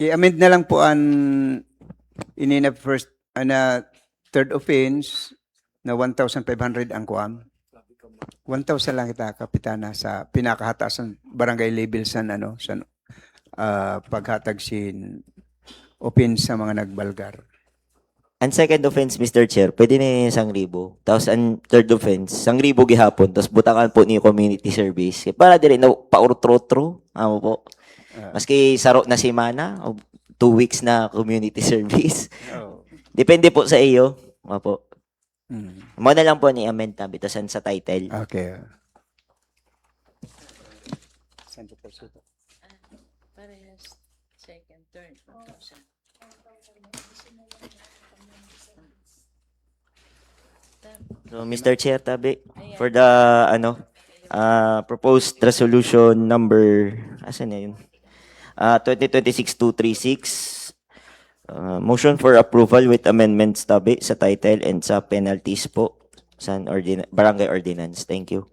I-amend na lang po ang inina first, third offense na 1,500 ang kuam. 1,000 lang kita, Kapitana, sa pinakahatasan barangay level sa paghatag sin offense sa mga nagbalgar. Ang second offense, Mr. Chair, pwede na yung 1,000. Tapos ang third offense, 1,000 gihapon. Tapos butakan po ni community service. Para dili na paurtro-tro. Amo po. Maski saro na semana, o 2 weeks na community service. Oh. Depende po sa iyo. Opo. Mm. Mo na lang po ni amend tabi tas sa title. Okay. Parehas second, third, 1,000. So Mr. Chair tabi for the proposed resolution number asan na yun? 2026-236 motion for approval with amendments tabi sa title and sa penalties po sa barangay ordinance. Thank you.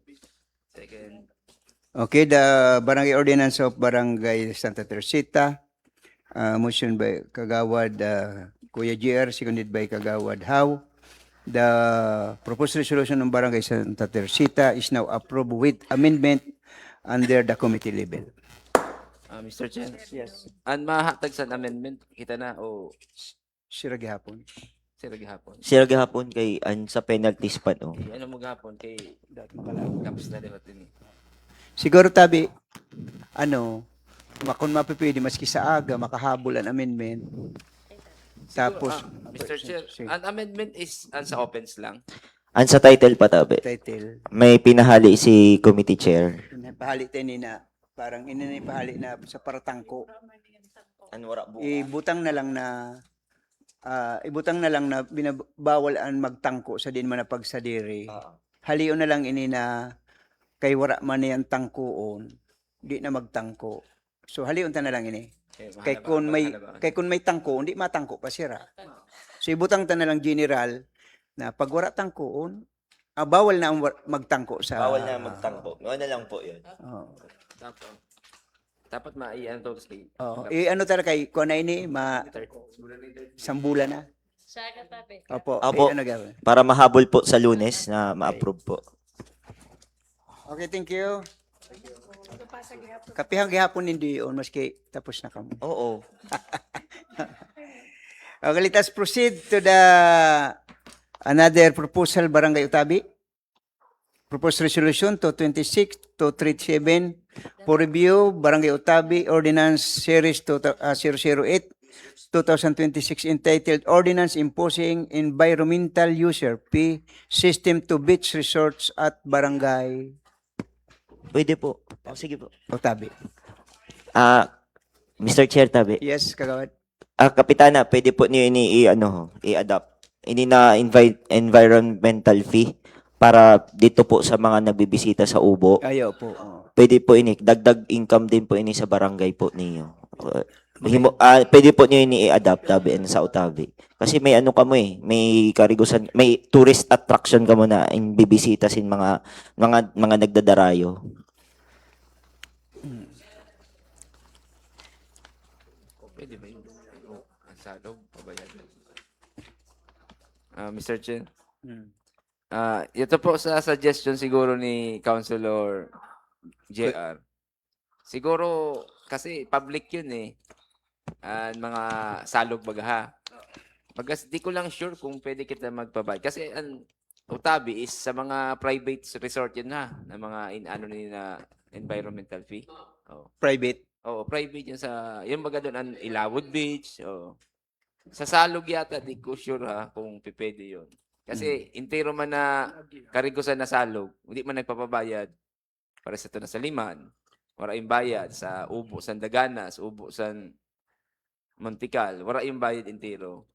Okay, the Barangay Ordinance of Barangay Santa Teresita, motion by Kagawad Kuya GR, seconded by Kagawad How. The proposed resolution ng Barangay Santa Teresita is now approved with amendment under the committee level. Mr. Chair. Yes. Ang mahatag sa amendment, kita na o Sira gihapon. sila gihapon. Sila gahapon kay sa penalties pa no. Ano mo gihapon kay Dat makalag. caps na din natin. Siguro tabi, kung mapipili, maski sa aga, makahabol ang amendment. Tapos, Mr. Chair, ang amendment is sa offense lang. Ang sa title pa tabi. title, May pinahali si committee chair. pahali tayo na, parang pahali na sa paratangko. Anwara bu. Ibutang na lang na binabawal ang magtangko sa din man na pagsadiri. Halion na lang ini na kay wara man yan tangkoon, di na magtangko. So halion ta na lang ini. Kay kung may tangko, hindi matangko pa sira. So ibutang ta na lang general na pag wara tangkoon, bawal na ang magtangko sa Bawal na magtangko. Ano lang po 'yun. Oh. Dapat maiyan to kay Ano talaga kay kuan na ini sambulan na. Sa katabi. Opo. Opo. Ano gawin? Para mahabol po sa Lunes na ma-approve po. Okay, thank you. Kapihang gihapon hindi yun, maski tapos na kamo. Oo. Okay, let us proceed to the another proposal, Barangay Utabi. Proposed resolution to 26-337 for review, Barangay Utabi Ordinance Series 008, 2026 entitled Ordinance Imposing Environmental User Fee System to Beach Resorts at Barangay Pwede po. Sige po. Utabi. Mr. Chair tabi. Yes, Kagawad. Kapitana, pwede po niyo i-adopt. Ini na environmental fee para dito po sa mga nagbibisita sa Ubo. Ayaw po. Pwede po ini dagdag income din po ini sa barangay po ninyo. Pwede po niyo ini i-adapt tabi sa Utabi. Kasi may may karigusan, may tourist attraction kamo na in bibisita sin mga nagdadarayo. pwede ba yun? Ang salog, pabayad. Mr. Chair. Ito po sa suggestion siguro ni Councilor JR. Siguro kasi public yun eh. Mga salog bagaha. Bagas di ko lang sure kung pwede kita magpabay. Kasi ang Utabi is sa mga private resort yun na mga na environmental fee. Oh. Private. Oo, private yun yung baga doon ang Ilawod Beach. Oh. Sa Salog yata, di ko sure kung pipwede yun. Kasi intero man na karigusan na Salog, hindi man nagpapabayad para sa ito na sa Liman. Wala yung bayad sa Ubo, sa Daganas, Ubo, sa Montical. Wala yung bayad intero.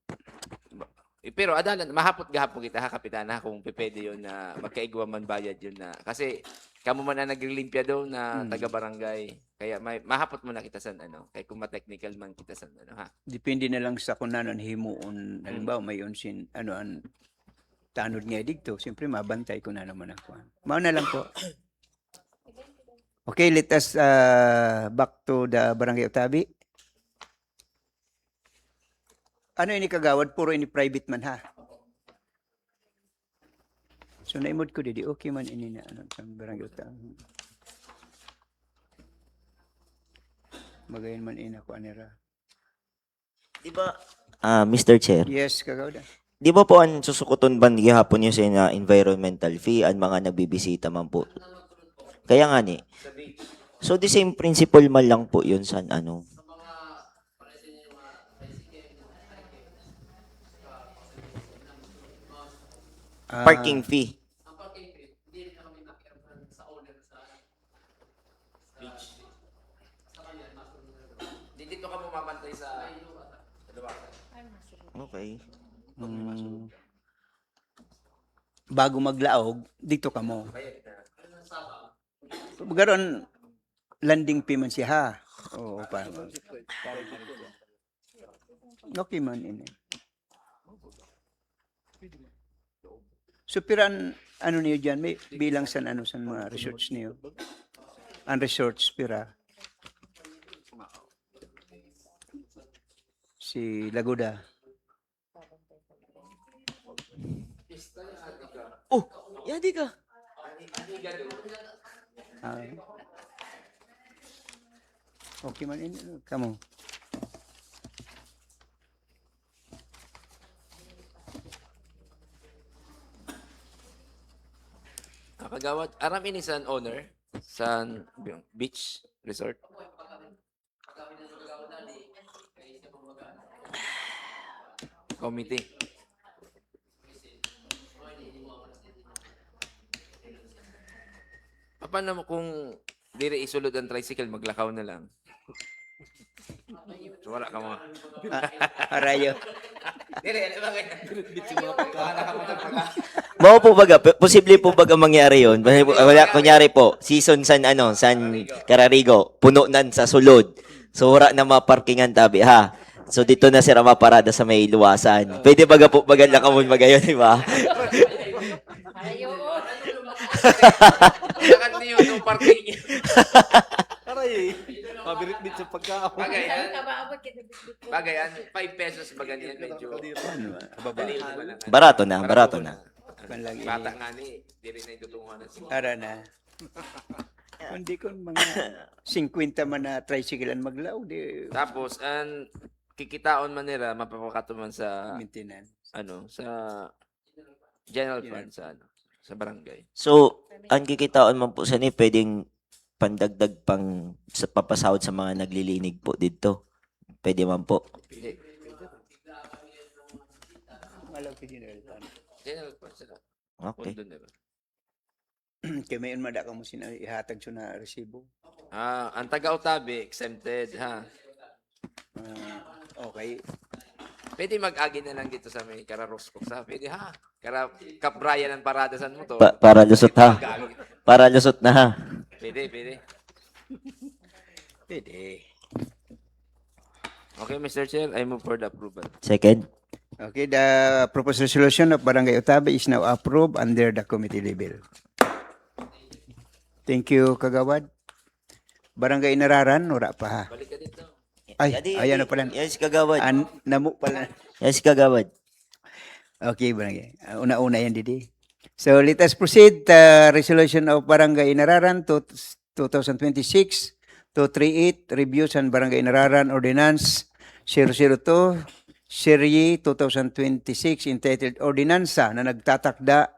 Pero adalan, mahapot-gahapon kita Kapitana, kung pipwede yun na magkaigwa man bayad yun na. Kasi kamo man na naglilimpya daw na taga-barangay. Kaya mahapot mo na kita sa kaya kung ma-technical man kita sa Depende na lang sa kung nanon himuon. Halimbawa, may unsin, ang tanod nga dito. Siyempre, mabantay ko na naman ako. Mao na lang po. Okay, let us back to the Barangay Utabi. ano ini kagawad, puro ini private man ha. So naimod ko didi, okay man ini na ano sa barangay utang. Magayon man ina ko anira. Di ba, Mr. Chair, Yes, kagawad. di ba po ang susukuton ban gihapon yung sa environmental fee ang mga nagbibisita man po? Kaya nga ni. So the same principle man lang po yun sa ano. Parking fee. Dito ka bumabantay sa dalawakan. Okay. Bago maglaog, dito ka mo. Garon landing fee man siya ha. Oo, pa. Okay man ini. So piran ano niyo diyan may bilang sa ano sa mga research niyo. Ang research pira. Si Lagoda. Oh, yadi ka. Ah. Okay man ini kamo. Kagawad, aram ini sa owner sa beach resort. Committee. Paano mo kung dire isulod ang tricycle, maglakaw na lang? So, wala ka mo. Arayo. Dire, ano ba Mao po baga, posible po baga mangyari yun. Wala, kunyari po, season san ano, san Cararigo, puno nan sa sulod. So wala na maparkingan tabi ha. So dito na sila maparada sa may luwasan. Pwede baga po baga lakamon baga yun, di ba? Ayaw. Lakan niyo yung parking niya. Aray, mabirit sa pagkaon. Bagayan. Saan ka ba abot kita bitbit ko? Bagayan, 5 pesos ba ganyan? Medyo dali mo lang. Barato na, barato na. Panlagi. Bata nga ni, di rin na itutungan na siya. Ara na. Kundi kun mga 50 man na tricycle ang maglaw di Tapos, ang kikitaon man nila, mapapakato man sa, maintenance. ano, sa general fund, sa, ano, sa barangay. So, ang kikitaan man po sa ni, pwedeng pandagdag pang sa papasahod sa mga naglilinig po dito. Pwede man po. Hindi. Malaw ko general fund. General fund sila. Okay. Pondo nila. Kaya mayon mada ka mo sina ihatag siya na resibo. Ang taga-Utabi, exempted, ha? Okay. Pwede mag-agi na lang dito sa may Kararosco. Sa pwede, ha? Kaprayan ang parada sa mo to. Para lusot ha. Para lusot na ha. Pwede, pwede. Pwede. Okay, Mr. Chair, I move for the approval. Second. Okay, the proposed resolution of Barangay Utabi is now approved under the committee level. Thank you, Kagawad. Barangay Nararan, wala pa ha. Balik ka dito. Ay, ayan na pala. Yes, kagawad. Namu pala. Yes, kagawad. Okay, Barangay. Una-una yan, Didi. So, let us proceed. Resolution of Barangay Nararan to 2026-238, reviews on Barangay Nararan Ordinance 002, Serie 2026, entitled Ordinansa na nagtatakda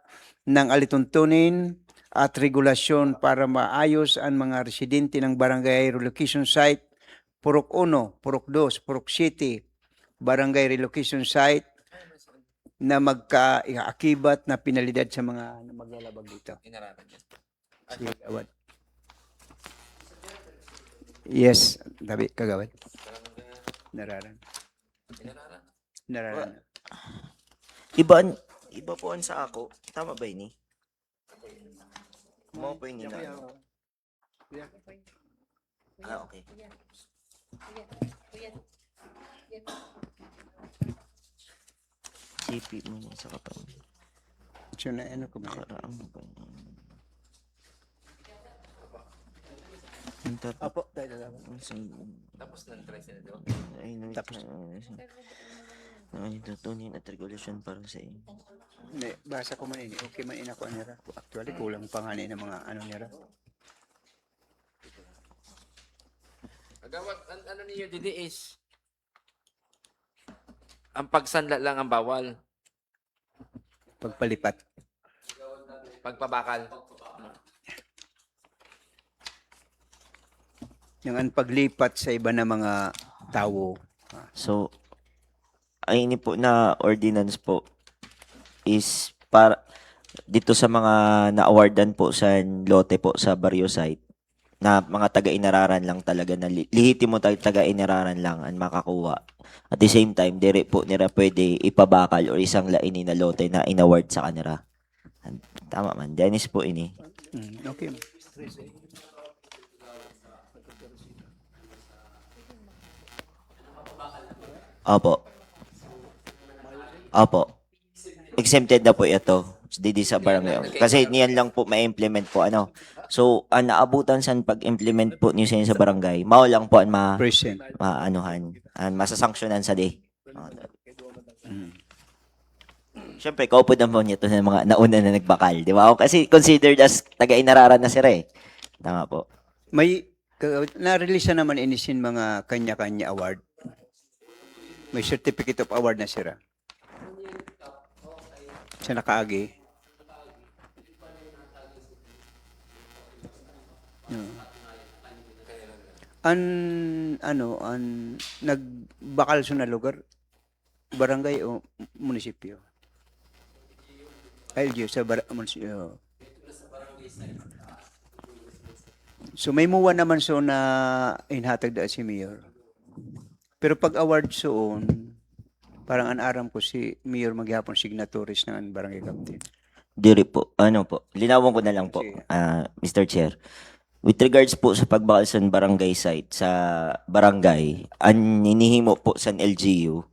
ng alituntunin at regulasyon para maayos ang mga residente ng Barangay Relocation Site, Purok 1, Purok 2, Purok City, Barangay Relocation Site, na magkaakibat na penalidad sa mga maglalabag dito. Inararan yan. Sige, Kagawad. Yes, Dabi, Kagawad. Nararan. Inararan. Nararan. Iba po ang sa ako. Tama ba ini? Mo po ini na. Okay. Kuya. Kuya. CP mo na sa katawan. So, na ano ko ba? Nakaraang ba? Apo, tayo na lang. Tapos na try sila doon. Ay, Tapos. Ay, tutunin at regulasyon para sa inyo. Hindi, basa ko man ini. Okay man ina ko nila. Actually, kulang pa nga ni ng mga ano nila. Agawat, ano niyo didi is, ang pagsanla lang ang bawal. Pagpalipat. Pagpabakal. Yung ang paglipat sa iba na mga tao. So, ay ini po na ordinance po is para dito sa mga na-awardan po sa lote po sa Barrio site na mga taga-inararan lang talaga na lihitimo taga-inararan lang ang makakuha. At the same time, dire po nila pwede ipabakal or isang laini na lote na inaward sa kanila. Tama man. Dennis po ini. Okay. Opo. Opo. Exempted na po ito. Didi sa barangay. Kasi niyan lang po ma-implement po ano. So, ang naabutan sa pag-implement po niyo sa barangay, mao lang po ang Present. maanuhan, ang masasanksyonan sa day. Mm. Siyempre, kaupo na po niya ito ng mga nauna na nagbakal, di ba? Kasi considered as taga-inararan na sila eh. Tama po. May na-release na naman inisin mga kanya-kanya award. May certificate of award na sila. Sa nakaagi. Nagbakal sa na lugar? Barangay o munisipyo? LGU sa munisipyo. So may muwa naman so na inhatag da si Mayor. Pero pag award soon, parang anaram ko si Mayor maghapon signatories ng barangay captain. Diri po, ano po, linawan ko na lang po, Sige. Mr. Chair. With regards po sa pagbakal sa barangay site, sa barangay, ang inihimo po sa LGU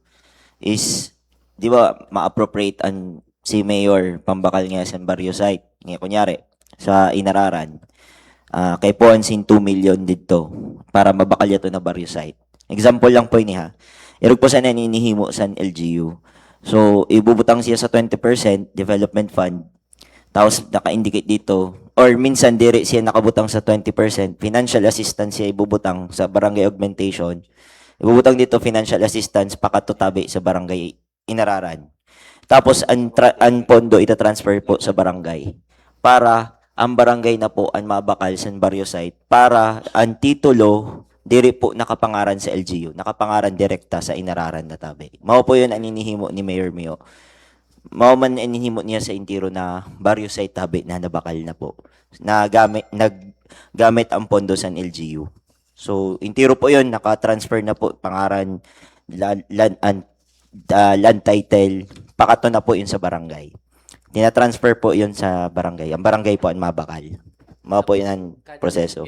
is, di ba, ma-appropriate ang si Mayor pambakal nga sa barrio site. Nga kunyari, sa Inararan, kay po ang 2 million dito para mabakal ito na barrio site. Example lang po ini ha. Irog po sa naninihimo sa LGU. So, ibubutang siya sa 20% development fund. Tapos naka-indicate dito or minsan dire siya nakabutang sa 20% financial assistance siya ibubutang sa barangay augmentation. Ibubutang dito financial assistance pakatutabi sa barangay Inararan. Tapos ang pondo ita-transfer po sa barangay para ang barangay na po ang mabakal sa barrio site para ang titulo diri po nakapangaran sa LGU, nakapangaran direkta sa Inararan na tabi. Mao po yun ang inihimo ni Mayor Mio. Mao man inihimo niya sa intiro na barrio site tabi na nabakal na po. Naggamit ang pondo sa LGU. So, intiro po yun, naka-transfer na po pangaran, land title, pakato na po yun sa barangay. Tina-transfer po yun sa barangay. Ang barangay po ang mabakal. Mao po yun ang proseso.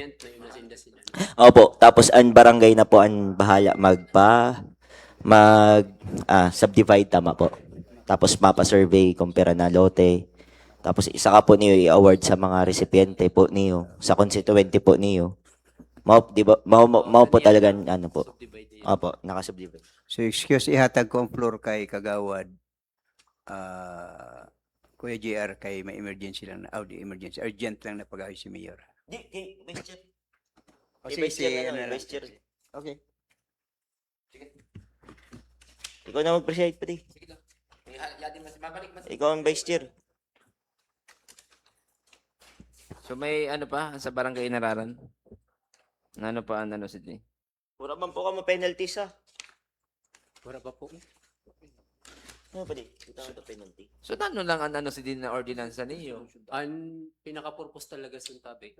Opo, tapos ang barangay na po ang bahala subdivide tama po. Tapos mapa-survey, kumpara na lote. Tapos isa ka po niyo i-award sa mga recipiente po niyo, sa constituente po niyo. Di ba, mau po talaga ano po. Opo, naka-subdivide. So excuse, ihatag ko ang floor kay Kagawad. Kuya JR, kay may emergency lang na, di emergency, urgent lang na pag-ayos si Mayor. Di, kay Vice Chair. O, Kay sige, Vice Chair sige, na ano lang, lang. Vice Chair. Okay. Ikaw na mag-preside pati. Sige lang. Yadi mas babalik mas. Ikaw ang Vice Chair. So may ano pa sa barangay Inararan? Na ano pa ang ano si Di? Pura man po ka mo penalties ha. Wala pa po. Ano pa di? Ito ang penalty. So ano lang ang ano si Di na ordinansa niyo? Ang pinaka-purpose talaga sa tabi,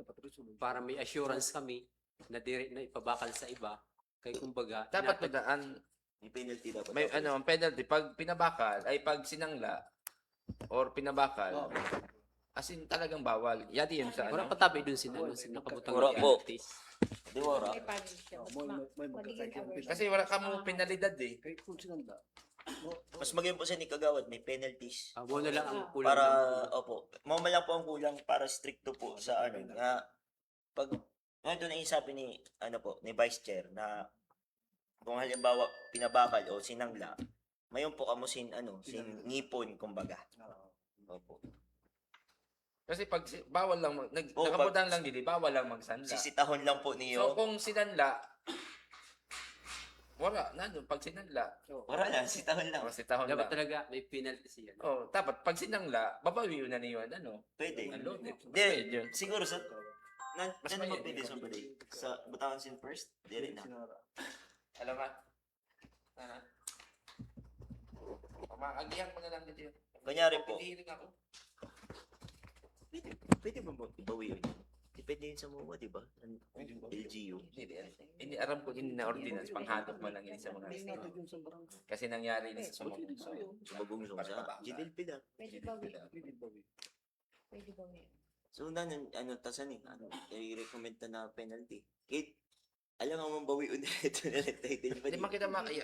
para may assurance kami na direct na ipabakal sa iba. Kaya kumbaga, Dapat madaan May penalty dapat. may ano ang penalty pag pinabakal ay pag sinangla or pinabakal. As in talagang bawal. Yadi yun sa wala ano. patabi dun sila, nakabutang Wala ng po. penalties. Di wala. May publish siya. Magiging aware. Kasi wala ka mo penalidad eh. Mas maging po sa ni Kagawad, may penalties. Wala lang ang kulang. Para, opo, mama lang po ang kulang para stricto po sa ano, nga, pag, ito na yung sabi ni, ano po, ni Vice Chair, na kung halimbawa pinabakal o sinangla, Mayon po kamo sin ngipon kumbaga. Opo. Kasi pag bawal lang Oh, nakabutan lang dili, bawal lang magsanla. Sisitahon lang po So niyo. kung sinanla, wala na doon pag sinanla. Wala lang, sitahon lang. O si tahon Dapat lang. talaga may penalty siya. Oh, dapat pag sinangla, babawiin na niyo Pwede. unloaded. Di, siguro sa Mas naman mayroon. pwede sa pwede. Sa Butangan sin first, di rin na. Alam ka? Maagihan mo na lang dito. Kunyari po, Pilihin ako. pwede ba bawi yun? Depende yun sa MOA, di ba? LGU. Hindi aram ko din na ordinance, panghatok mo lang yun sa mga kasi nangyari na sa sumagong. Sumagong sa GDLP lang. Pwede ba, Pwede ba, So, tasan i-recommend na penalty. Kate, alam nga mong bawi ulit ito na title pa Hindi makita makaya.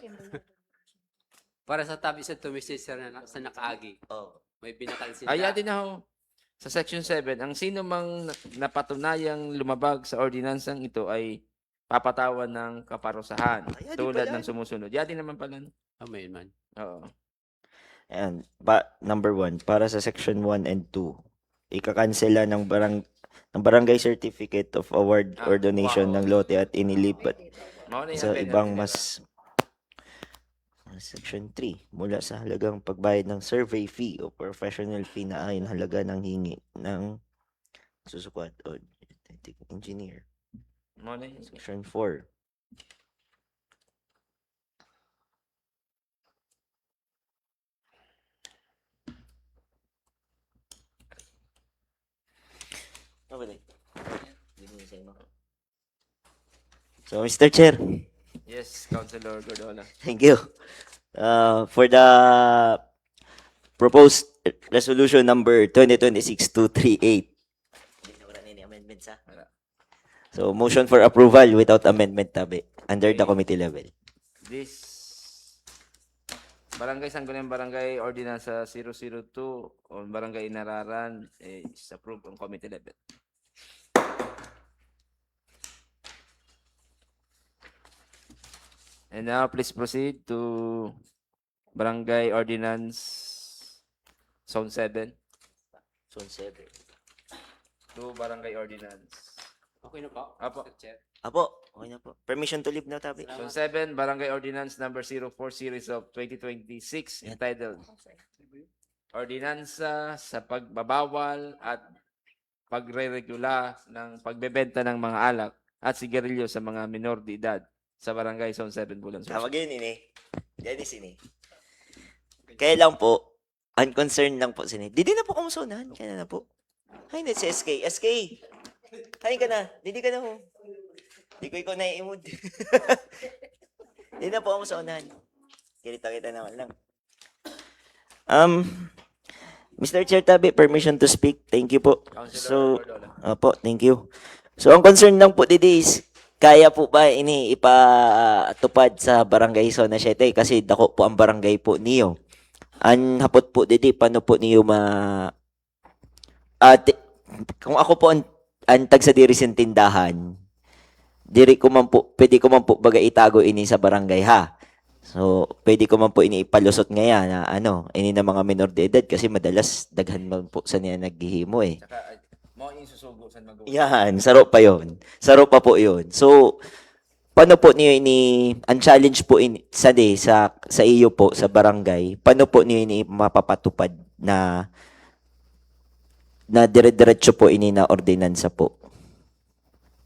Para sa tabi sa tumisisir na sa nakaagi, Oh. may binakal sila. Ay, din ako. Sa Section 7, ang sino mang napatunayang lumabag sa ordinansang ito ay papatawan ng kaparusahan Ay, di tulad pala. ng sumusunod. Yadi naman pala. May man. Oo. Ayan, number 1, para sa section 1 and 2, ikakansela ng barangay certificate of award or donation ng lote at inilipat Mao na sa yan, ibang penalty mas section 3, mula sa halagang pagbayad ng survey fee o professional fee na ayon halaga ng hingi ng susukat o engineer. nila. Mao na yan. Section 4, So, Mr. Chair, Yes, Councilor Gordola. thank you. For the proposed resolution number 2026-238. Wala. So, motion for approval without amendment, tabi, under the committee level. This Barangay Sangguniang Barangay Ordinance 002 on Barangay Inararan is approved on committee level. And now please proceed to Barangay Ordinance Zone 7 Zone 7. to Barangay Ordinance. Okay na po? Apo. Mr. Chair. Apo, okay na po. Permission to leave na, tabi. Zone 7, Barangay Ordinance number 04 series of 2026 entitled Ordinansa sa pagbabawal at pagre-regula ng pagbebenta ng mga alak at sigarilyo sa mga minor de edad sa Barangay Zone 7 Bulan. Tawag yun, ini. Dennis, ini. Kaya lang po, unconcerned lang po sini. Didi na po kumusunan. Kaya na po. Hay, net si SK. SK! Hay ka na. Didi ka na ho. Di ko ikaw naiimod. Didi na po kumusunan. Kita-kita naman lang. Mr. Chair Tabi, permission to speak. Thank you po. So, Councilor Gordola. opo, thank you. So, ang concern lang po didi is, kaya po ba ini ipatupad sa barangay Zona 7 kasi dako po ang barangay po niyo. Ang hapot po didi, paano po niyo kung ako po ang tag sa diri sin tindahan, diri ko man po, pwede ko man po baga itago ini sa barangay ha. So, pwede ko man po ini ipalusot ngaya na ini na mga minor de edad kasi madalas daghan man po sa niya naghihimo eh. Saka, mo yung susugo sa mag Yan, saro pa yon. Saro pa po yon. So, paano po niyo ang challenge po sa iyo po, sa barangay, paano po niyo ini mapapatupad na dire-diretso po ini na ordinansa po?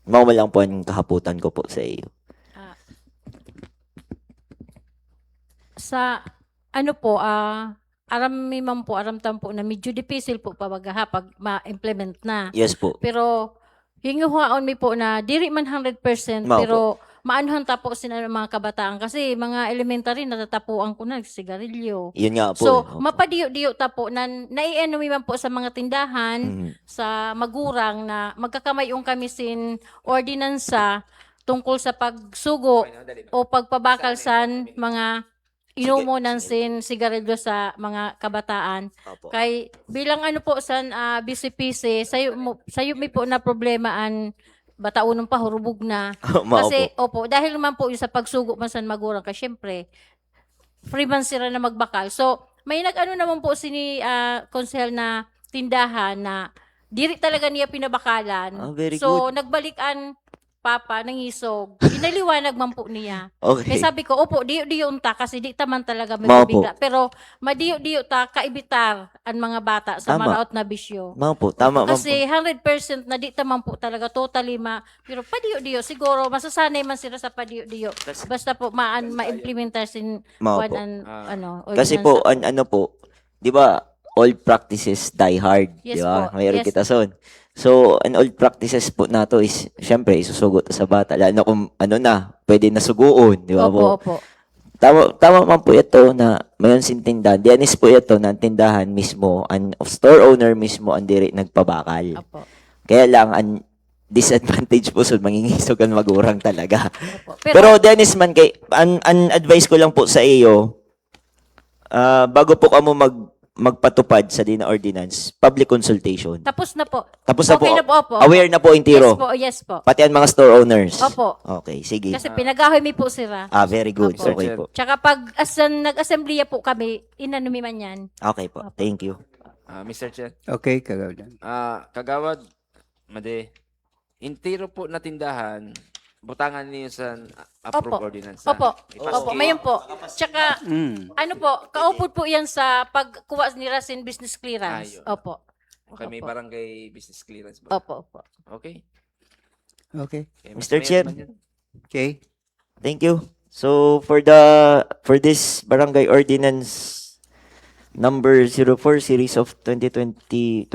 Mao lang po ang kahaputan ko po sa iyo. Sa aram po na medyo difficile po pag ma-implement na. Yes po. Pero hinguhaon mi po na diri man 100% Mao pero maanuhan tapo sila ng mga kabataan kasi mga elementary natatapuan ko na sigarilyo. Yun nga po. So, Opo. mapadiyo-diyo tapo na naiano mi man po sa mga tindahan, Mhm. sa magurang na magkakamayong kami sin ordinansa tungkol sa pagsugo o pagpabakal sa mga inumo ng sin sigarilyo sa mga kabataan. Opo. Kay bilang po san BCPC sayo mi po na problema an bataonon pa hurubog na. Mao Kasi opo dahil naman po yung sa pagsugo man san magurang ka syempre free man sila na magbakal. So, may nag-ano naman po si konsehal na tindahan na diri talaga niya pinabakalan. Very So, nagbalikan papa ng isog. Inaliwanag man po niya. Okay. Kaya sabi ko, opo, diyo ta kasi di taman talaga may Mao po. bibigla. Pero madiyo ta kaibitar ang mga bata sa Tama. maraot na bisyo. Ma'am po, tama ma'am po. Kasi 100% na di taman po talaga totally pero padiyo-diyo siguro masasanay man sila sa padiyo-diyo. Basta po ma-implementar sin Mao one po. and ano Kasi ordinansa po, ano po, di ba, old practices die hard. Yes Di ba? po. Mayroon Yes. kita son. So, an old practices po nato is, syempre, isusugot sa bata. Lalo na kung, ano na, pwede na suguon. Di ba po? Opo. Tama man po ito na mayon sin tindahan. Dianis po ito na ang tindahan mismo, ang store owner mismo ang diri nagpabakal. Opo. Kaya lang, ang disadvantage po so mangingisog ang magurang talaga. Opo. Pero Dennis man kay an advice ko lang po sa iyo bago po kamo magpatupad sa DINA ordinance, public consultation. Tapos na po. Tapos na Okay po. na po, opo. Aware na po intiro. Yes po. Pati ang mga store owners. Opo. Okay, sige. Kasi pinagahoy mi po sila. Very good. Opo. Okay po. Tsaka pag nag-assembleya po kami, inanumi man yan. Okay po. Thank you. Mr. Chair. Okay, kagawad. Kagawad, Made, intiro po na tindahan, butangan niyo sa approved Opo. ordinance. Opo. Ipaski. Opo, mayon po. Tsaka, ano po, kaupod po yan sa pagkuha nila sin business clearance. Ayun. Opo. Okay, may Opo. barangay business clearance ba? Opo. Okay. Okay. Mas Mr. mayroon Chair. man yun. Okay. Thank you. So for this barangay ordinance number 04 series of 2025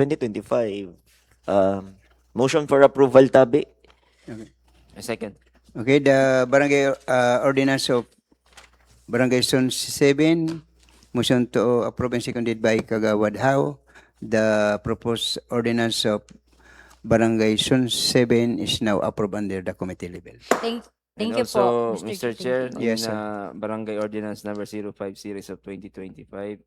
motion for approval tabi. A second. Okay, the barangay ordinance of Barangay Zone 7, motion to approve and seconded by Kagawad How. The proposed ordinance of Barangay Zone 7 is now approved under the committee level. Thank And you also, po, Mr. Chair. Chair, Yes, in barangay ordinance number 05 series of 2025,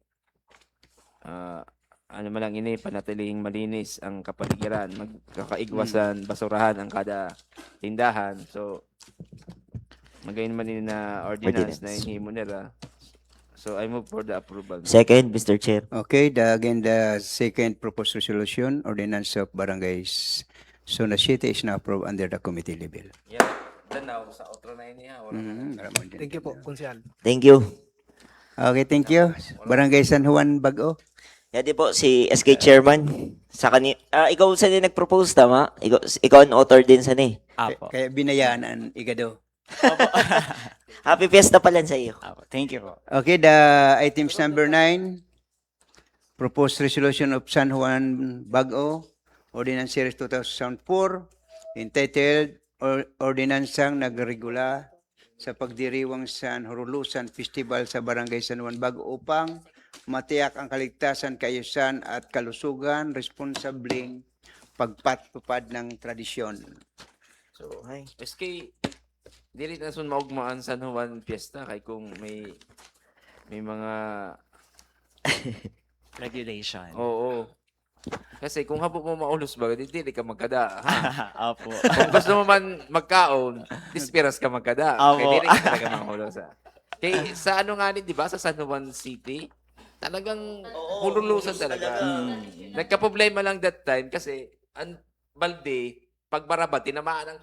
ano man lang ini, panatilihing malinis ang kapaligiran, magkakaigwasan, basurahan ang kada tindahan. So, magayon man din na ordinance na inhimo nila. So, I move for the approval. Second, Mr. Chair. Okay, the second proposed resolution, ordinance of Barangays Zona City is now approved under the committee level. Yeah, dyan na sa outro na ini ha. Thank you po, Konsehal. Thank you. Okay, thank you. Barangay San Juan, Bago. Yan din po si SK Chairman. Sa ikaw sa nag-propose tama? Ikaw ang author din sa ni. Kaya binayaan ang igado. Happy Fiesta pala sa iyo. Thank you po. Okay, the items number 9, proposed resolution of San Juan, Bago, Ordinance Series 2004, entitled Ordinansang nagregula sa pagdiriwang San Horulusan Festival sa Barangay San Juan, Bago upang matiyak ang kaligtasan, kaayusan at kalusugan, responsabling pagpatupad ng tradisyon. So, SK, dili na sun maugmaan San Juan Fiesta kay kung may mga Regulation. oo. Kasi kung habo mo maulos ba, dili ka magkada. Ha? Apo. Kung gusto mo man magkaon, dispiras ka magkada. Opo. Kaya dili ka talaga maulos. Ha? Kaya sa ano nga din, di ba, sa San Juan City, talagang hululusan talaga. Nagka-problema lang that time kasi ang balde, pag baraba, tinamaan ang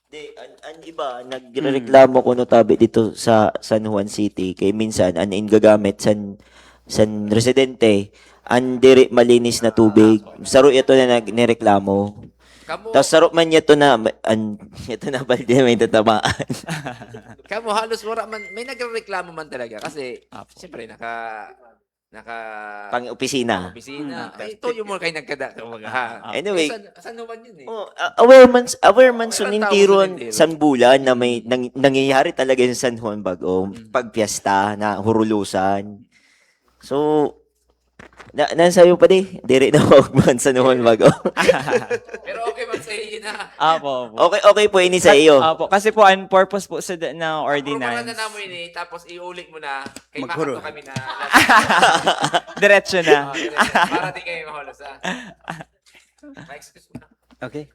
Ang iba, nagreklamo ko no tabi dito sa San Juan City kay minsan an gagamit san residente ang diri malinis na tubig. Saro ito na nireklamo. Kamo, Tapos saro man ito na ito na balde may tatamaan. kamo halos wala man, may nagreklamo man talaga kasi siyempre naka Pang opisina. opisina. Ay, toyo mo kay nagkada kumbaga. Ha? Anyway, San Juan yun eh. Oh, aware man Walang sunintiron tao san bulan na may nangyayari talaga sa San Juan Bago pag piyesta na hurulusan. So nasabi pa di diri na magman sa San Juan Bago. Pero okay man sa iyo na. Apo. Okay po ini sa iyo. Apo. Kasi po, ang purpose po sa ng Approve ordinance. na namo ini tapos iulit mo na kay Maghuro. makato kami na. Diretso na. Para di kayo mahulos ha. Ma-excuse mo na. Okay?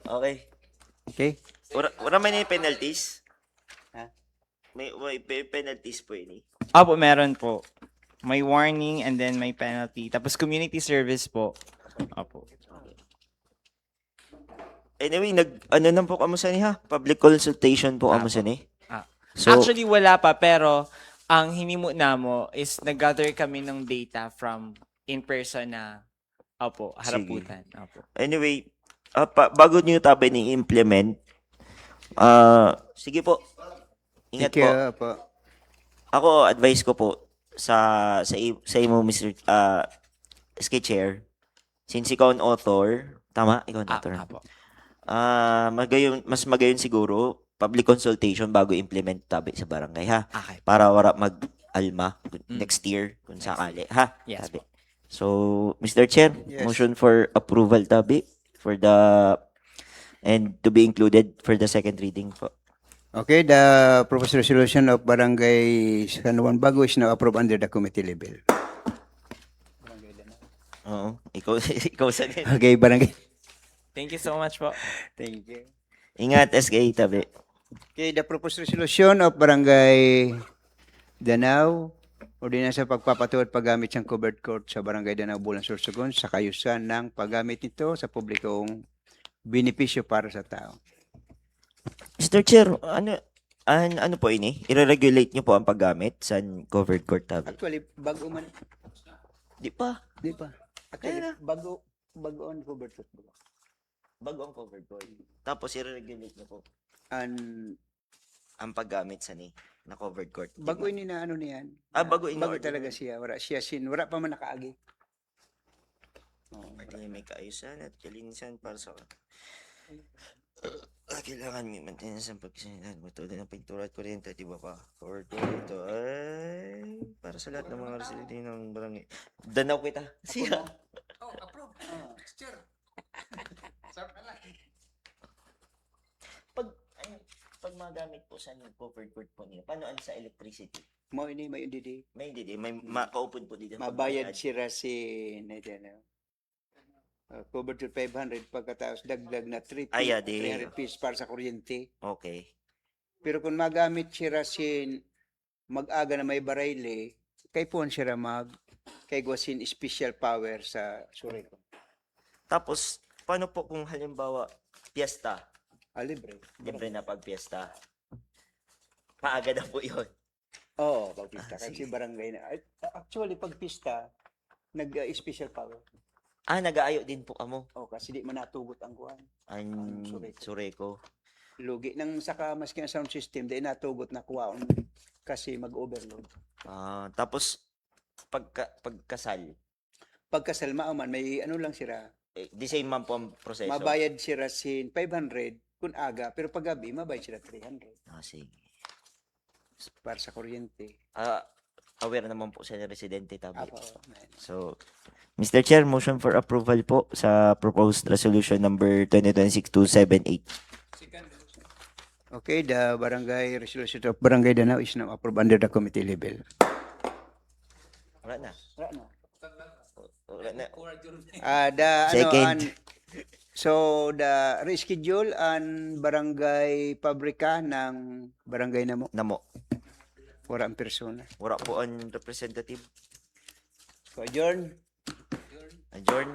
Okay. Okay? Wala man ni penalties. May penalties po yun eh. Opo, meron po. May warning and then may penalty. Tapos community service po. Opo. Anyway, ano na po kamusta ni ha? Public consultation po kamusta ni? Ah. So, Actually, wala pa, pero ang hinimo namo is nag-gather kami ng data from in-person na haraputan. Opo. anyway, bago nyo tabi ni-implement, sige po. Ingat Thank po. you po. Ako, advice ko po sa imo, Mr. SK Chair, since ikaw ang author, tama? Ikaw ang author. Opo. Mas magayon siguro public consultation bago implement tabi sa barangay ha, Okay. para wala mag-alma next year kung sakali ha. Yes Tabi. po. So, Mr. Chair, Yes. motion for approval tabi for and to be included for the second reading po. Okay, the proposed resolution of Barangay San Juan Bago is now approved under the committee level. Oo, ikaw sa Okay, Barangay. Thank you so much po. Thank you. Ingat SK tabi. Okay, the proposed resolution of Barangay Danau, ordinansa pagpapatuwad paggamit ng covered court sa Barangay Danau, Bulan, Sorsogon sa kayusan ng paggamit nito sa publikong benepisyo para sa tao. Mr. Chair, ano po ini? I-regulate niyo po ang paggamit sa covered court tabi. Actually, bago man, Di pa. di pa. Actually, bago on covered court. Bago ang covered court. Tapos i-regulate niyo po And ang paggamit sa na covered court. bago ini na ano niyan. Bago Bago talaga siya. Wala pa man nakaagi. Ay, may kaayusan at kalinisan para sa kailangan may maintenance ang pagkasinidad matulad ng pintura at kuryente, di ba pa? Covered court ito ay para sa lahat ng mga residente ng barangay. Danaw kita. Siya. Pag magamit po sa covered court po niya, paano sa electricity? Mo ini may hindi May makaupod po dito. mabayad si Rasin na dyan. Covered to 500 pagkatapos dagdag na 3 Ay, adi. 300 pesos para sa kuryente. Okay. Pero kung magamit si Rasin mag-aga na may barayle, kay puan siya kay Gwasin special power sa Suriko. Tapos, paano po kung halimbawa, piyesta? Libre. Libre na pag piyesta. Maaga na po yun. Oo, pag pista. sige. Kasi barangay na. Actually, pag pista, nag-special power. Nag-aayo din po kamo. Kasi di man natugot ang kuhan. Ang Sureko. Sureko. Lugi. Nang saka maski ang sound system, di natugot na kuhaon kasi mag-overload. Tapos, pagkasal, Pagkasal man, may ano lang sila, the same man po ang proseso. mabayad si Rasin 500 kung aga, pero pag gabi, mabayad sila 300 Sige. para sa kuryente. Aware naman po sa residente tabi. Apo. So, Mr. Chair, motion for approval po sa proposed resolution number 2026-278. Okay, the barangay resolution of Barangay Danau is now approved under the committee level. Wala na. Wala na. Second. Second. So, the reschedule ang barangay pabrika ng barangay Namo. Wala ang persona. Wala po ang representative. So, adjourn. Adjourn.